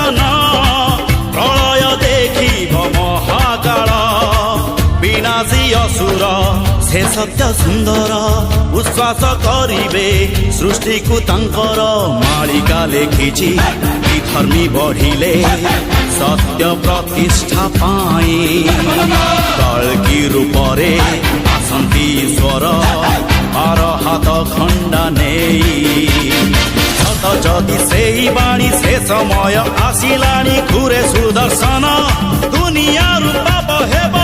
जन प्रलय देखिब महाकाल विनाशी असुर से सत्य सुंदर उश्वास करिबे सृष्टि को तांकर मालिका लेखिछि धर्मी बढ़िले सत्य प्रतिष्ठा पाई कल्कि रूपरे आसंती ईश्वर आर हाथ खंडा नेई सत जदि सेई बाणी से समय आसिलाणी घुरे सुदर्शन दुनिया रूप हेब